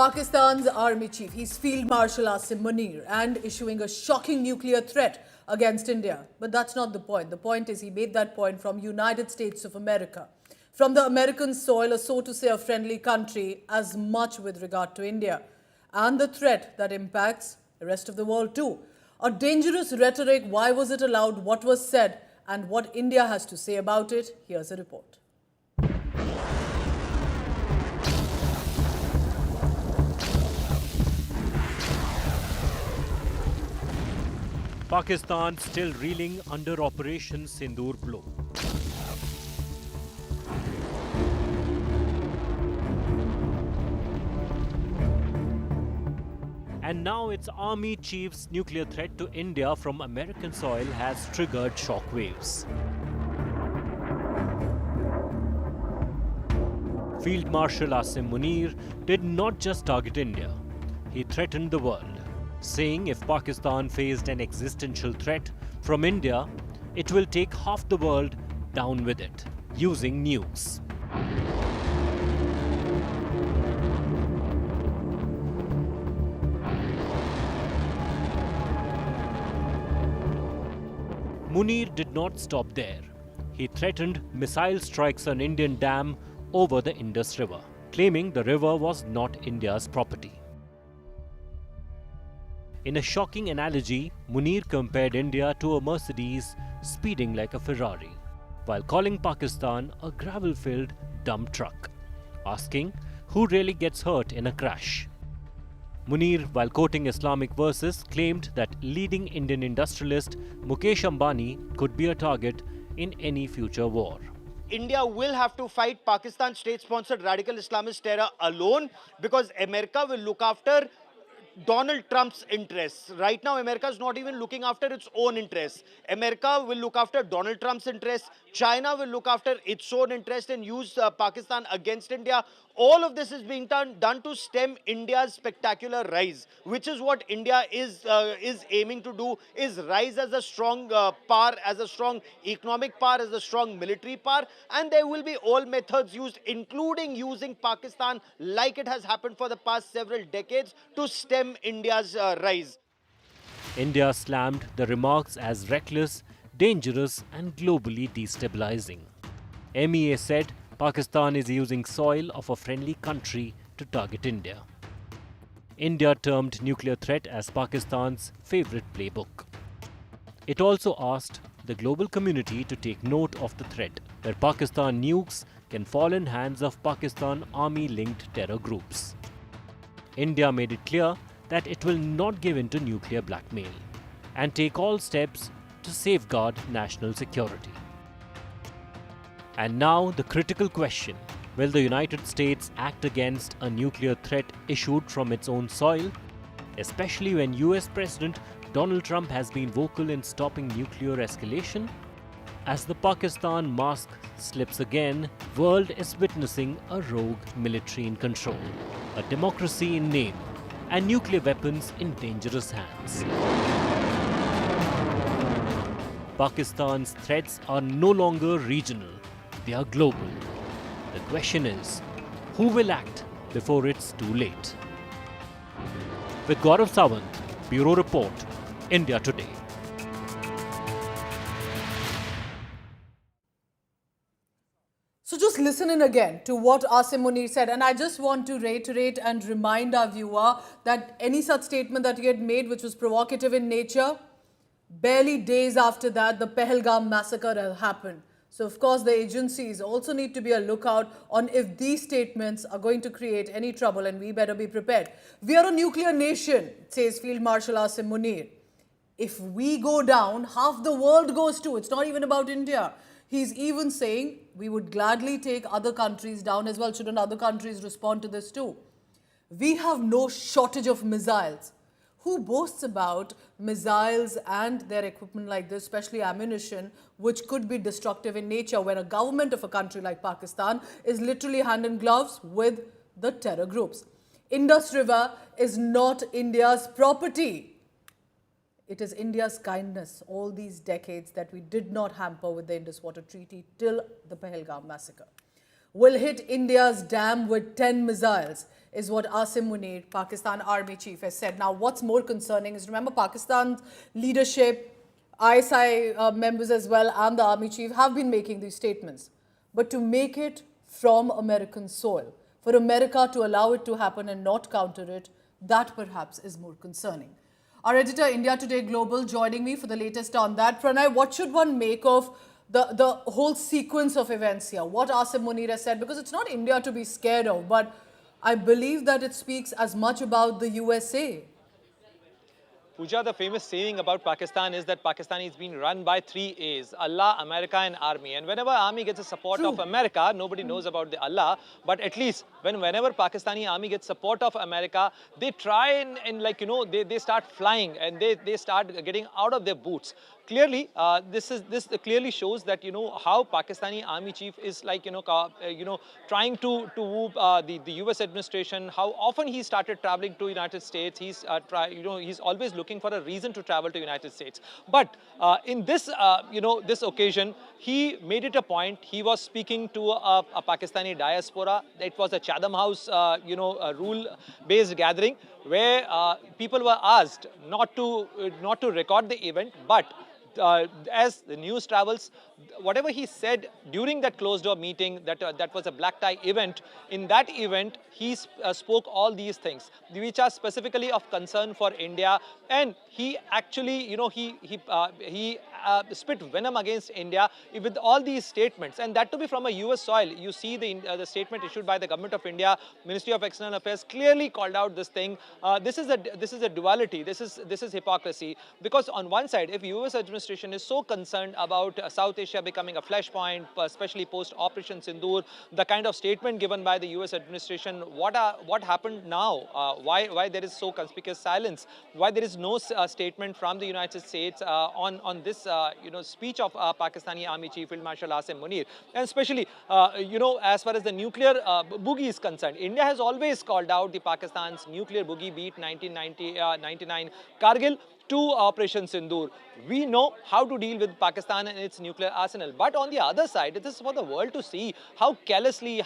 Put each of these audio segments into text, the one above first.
Pakistan's army chief, he's Field Marshal Asim Munir, and issuing a shocking nuclear threat against India. But that's not the point. The point is he made that point from United States of America, from the American soil, or so to say a friendly country, as much with regard to India, and the threat that impacts the rest of the world too. A dangerous rhetoric. Why was it allowed? What was said? And what India has to say about it? Here's a report. Pakistan still reeling under Operation Sindoor blow. And now its army chief's nuclear threat to India from American soil has triggered shockwaves. Field Marshal Asim Munir did not just target India, he threatened the world, saying if Pakistan faced an existential threat from India, it will take half the world down with it, using nukes. Munir did not stop there. He threatened missile strikes on Indian dam over the Indus River, claiming the river was not India's property. In a shocking analogy, Munir compared India to a Mercedes speeding like a Ferrari, while calling Pakistan a gravel-filled dump truck, asking who really gets hurt in a crash. Munir, while quoting Islamic verses, claimed that leading Indian industrialist Mukesh Ambani could be a target in any future war. India will have to fight Pakistan state-sponsored radical Islamist terror alone because America will look after Donald Trump's interests. Right now, America is not even looking after its own interests. America will look after Donald Trump's interests. China will look after its own interest and use Pakistan against India. All of this is being done to stem India's spectacular rise, which is what India is aiming to do, is rise as a strong power, as a strong economic power, as a strong military power. And there will be all methods used, including using Pakistan, like it has happened for the past several decades, to stem India's rise. India slammed the remarks as reckless, dangerous and globally destabilizing. MEA said Pakistan is using soil of a friendly country to target India. India termed nuclear threat as Pakistan's favorite playbook. It also asked the global community to take note of the threat where Pakistan nukes can fall in hands of Pakistan army-linked terror groups. India made it clear that it will not give in to nuclear blackmail and take all steps to safeguard national security. And now the critical question, will the United States act against a nuclear threat issued from its own soil? Especially when US President Donald Trump has been vocal in stopping nuclear escalation? As the Pakistan mask slips again, world is witnessing a rogue military in control, a democracy in name, and nuclear weapons in dangerous hands. Pakistan's threats are no longer regional, they are global. The question is, who will act before it's too late? With Gaurav Sawant, Bureau Report, India Today. So just listen in again to what Asim Munir said. And I just want to reiterate and remind our viewer that any such statement that he had made, which was provocative in nature, barely days after that, the Pahalgam massacre had happened. So, of course, the agencies also need to be a lookout on if these statements are going to create any trouble, and we better be prepared. We are a nuclear nation, says Field Marshal Asim Munir. If we go down, half the world goes too. It's not even about India. He's even saying we would gladly take other countries down as well. Shouldn't other countries respond to this too? We have no shortage of missiles. Who boasts about missiles and their equipment like this, especially ammunition, which could be destructive in nature when a government of a country like Pakistan is literally hand in gloves with the terror groups? Indus River is not India's property. It is India's kindness all these decades that we did not hamper with the Indus Water Treaty till the Pahalgam massacre. will hit India's dam with 10 missiles, is what Asim Munir, Pakistan Army Chief, has said. Now, what's more concerning is, remember, Pakistan's leadership, ISI members as well, and the Army Chief have been making these statements. But to make it from American soil, for America to allow it to happen and not counter it, that perhaps is more concerning. Our editor, India Today Global, joining me for the latest on that. Pranay, what should one make of the whole sequence of events here? What Asim Munir has said, because it's not India to be scared of, but I believe that it speaks as much about the USA. Pooja, the famous saying about Pakistan is that Pakistan is being run by three A's: Allah, America and Army. And whenever Army gets the support True. of America, nobody knows about the Allah. But at least whenever Pakistani Army gets support of America, they try and like, they start flying and they start getting out of their boots. Clearly, this clearly shows that how Pakistani Army Chief is like trying to woo the U.S. administration. How often he started traveling to United States. He's he's always looking for a reason to travel to United States. But in this this occasion, he made it a point. He was speaking to a Pakistani diaspora. It was a Chatham House a rule-based gathering where people were asked not to record the event, but as the news travels, whatever he said during that closed-door meeting, that was a black tie event. In that event, he spoke all these things, which are specifically of concern for India, and he actually, he spit venom against India with all these statements, and that to be from a U.S. soil. You see the statement issued by the Government of India, Ministry of External Affairs, clearly called out this thing. This is a duality. This is hypocrisy, because on one side, if U.S. administration is so concerned about South Asia becoming a flashpoint, especially post Operation Sindoor, the kind of statement given by the U.S. administration, what happened now? Why there is so conspicuous silence? Why there is no statement from the United States on this speech of Pakistani Army Chief Field Marshal Asim Munir? And especially as far as the nuclear boogie is concerned, India has always called out the Pakistan's nuclear boogie, be it 1999 Kargil to Operation Sindoor. We know how to deal with Pakistan and its nuclear arsenal. But on the other side, it is for the world to see how carelessly,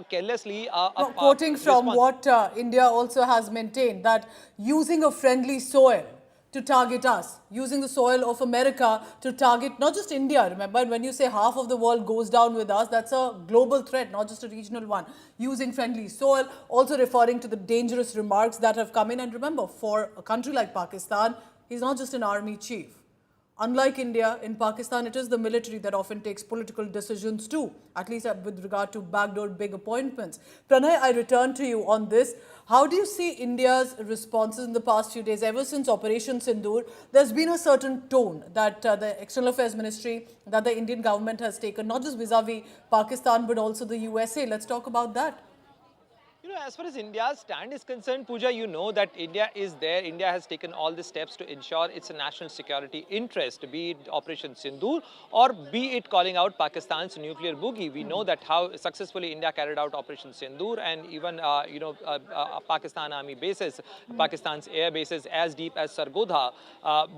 carelessly... quoting from what India also has maintained, that using a friendly soil to target us, using the soil of America to target not just India, remember, when you say half of the world goes down with us, that's a global threat, not just a regional one. Using friendly soil, also referring to the dangerous remarks that have come in. And remember, for a country like Pakistan, he's not just an army chief. Unlike India, in Pakistan, it is the military that often takes political decisions too, at least with regard to backdoor big appointments. Pranay, I return to you on this. How do you see India's responses in the past few days? Ever since Operation Sindoor, there's been a certain tone that the External Affairs Ministry, that the Indian government has taken, not just vis-a-vis Pakistan, but also the USA. Let's talk about that. As far as India's stand is concerned, Pooja, you know that India is there. India has taken all the steps to ensure its national security interest, be it Operation Sindoor or be it calling out Pakistan's nuclear boogie. We know that how successfully India carried out Operation Sindoor, and even, Pakistan army bases, Pakistan's air bases as deep as Sargodha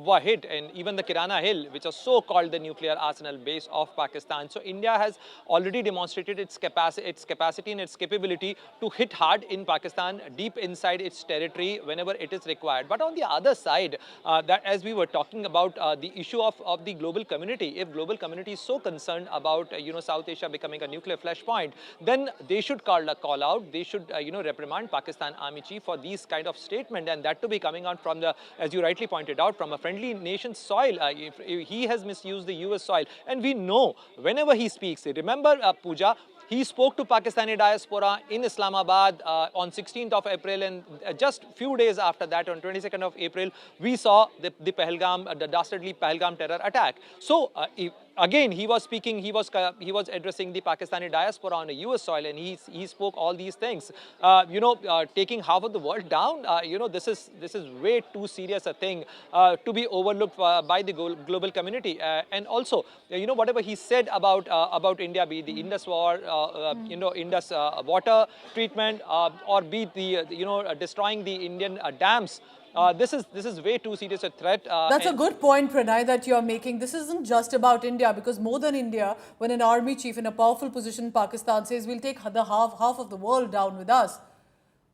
were hit, and even the Kirana Hill, which is so-called the nuclear arsenal base of Pakistan. So India has already demonstrated its capacity and its capability to hit hard in Pakistan, deep inside its territory whenever it is required. But on the other side, that as we were talking about the issue of the global community, if global community is so concerned about South Asia becoming a nuclear flashpoint, then they should call out, they should reprimand Pakistan Army Chief for these kind of statement, and that to be coming out from the, as you rightly pointed out, from a friendly nation's soil. If he has misused the US soil, and we know whenever he speaks, remember Pooja, he spoke to Pakistani diaspora in Islamabad on 16th of April, and just few days after that, on 22nd of April, we saw the dastardly Pahalgam terror attack. So again, he was speaking, he was addressing the Pakistani diaspora on a US soil, and he spoke all these things. Taking half of the world down, this is way too serious a thing to be overlooked by the global community. And also, whatever he said about India, be the Indus War, Indus water treatment, or be the destroying the Indian dams This is way too serious a threat. That's a and good point, Pranay, that you're making. This isn't just about India, because more than India, when an army chief in a powerful position in Pakistan says we'll take the half of the world down with us,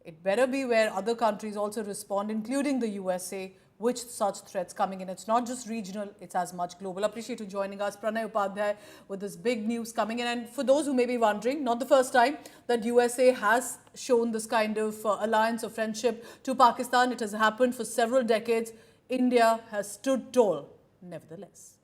it better be where other countries also respond, including the USA, with such threats coming in. It's not just regional, it's as much global. Appreciate you joining us, Pranay Upadhyay, with this big news coming in. And for those who may be wondering, not the first time that USA has shown this kind of alliance or friendship to Pakistan. It has happened for several decades. India has stood tall, nevertheless.